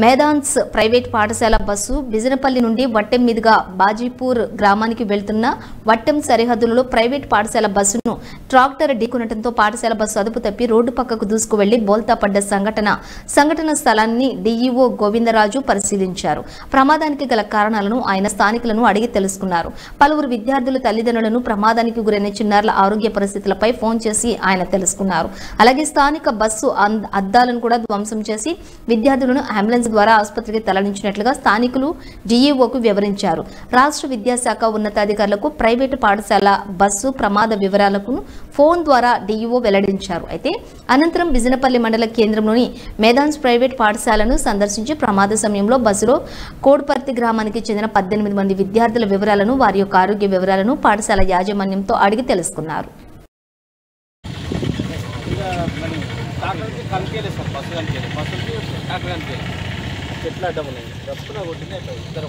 మేదాన్స్ private పాఠశాల bus Bijinapally నుండి వట్టెం మీదుగా బాజీపూర్ గ్రామానికి వెళ్తున్న వట్టెం సరిహద్దులలో ప్రైవేట్ పాఠశాల బస్సును ట్రాక్టర్ ఢీకొనడంతో పాఠశాల బస్సు అదుపు తప్పి రోడ్డు పక్కకు దూసుకువెళ్లి బోల్తా పడ్డ సంఘటన స్థలాన్ని డీఈఓ గోవిందరాజు పరిశీలించారు. ప్రమాదానికి గల కారణాలను ఆయన స్థానికులను అడిగి తెలుసుకున్నారు. పలువురు విద్యార్థుల తల్లిదండ్రులను ప్రమాదానికి గురైన చిన్నారుల ఆరోగ్య పరిస్థితులపై ఫోన్ చేసి ఆయన తెలుసుకున్నారు. అలాగే స్థానిక బస్సు అద్దాలను కూడా ధ్వంసం చేసి విద్యార్థులను అంబులెన్స్ ద్వారా ఆసుపత్రికి తరలించినట్లుగా స్థానికులు డీఈఓకు వివరించారు. రాష్ట్ర విద్యాశాఖ ఉన్నతాధికారులకు ప్రైవేటు పాఠశాల బస్సు ప్రమాద వివరాలకు ఫోన్ ద్వారా డీఈఓ వెల్లడించారు. అయితే అనంతరం బిజినపల్లి మండల కేంద్రంలోని మేదాన్స్ ప్రైవేట్ పాఠశాలను సందర్శించి ప్రమాద సమయంలో బస్సులో కోడ్పర్తి గ్రామానికి చెందిన 18 మంది విద్యార్థుల వివరాలను వారి యొక్క ఆరోగ్య వివరాలను పాఠశాల యాజమాన్యంతో అడిగి తెలుసుకున్నారు. చెట్ల డబ్బులు డబ్బున కొట్టింది అట్లా ఇద్దరు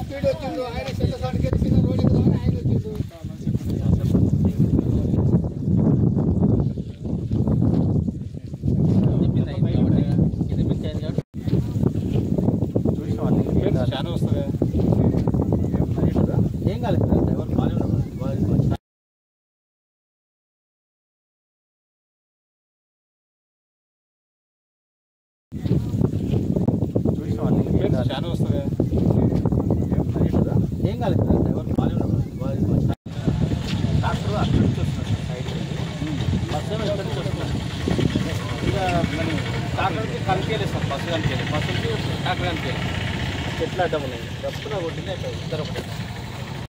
స్పీడ్ వచ్చిండు ఆయన చెట్ల సాటికి చిన్న రోడ్డు ఆయన వచ్చిండు. చాలా వస్తుంది ఏం కాలేదు డ్రైవర్ బాగానే ఉన్నాడు. చాలా వస్తుంది ఏం కాలేదు డ్రైవర్ బాగానే ఉన్నాడు. డాక్టర్ అక్కడి నుంచి వస్తున్నాడు సైడ్ బస్సు ఎక్కడి నుంచి వస్తున్నాడు. ఇక మనం డాక్టర్కి కనిపించలేదు సార్ బస్సు కనిపించలేదు బస్సుకి డాక్టర్ కనిపించలేదు. చెట్ల డబ్బులు డబ్బున కొట్టింది అట్లా ఇద్దరు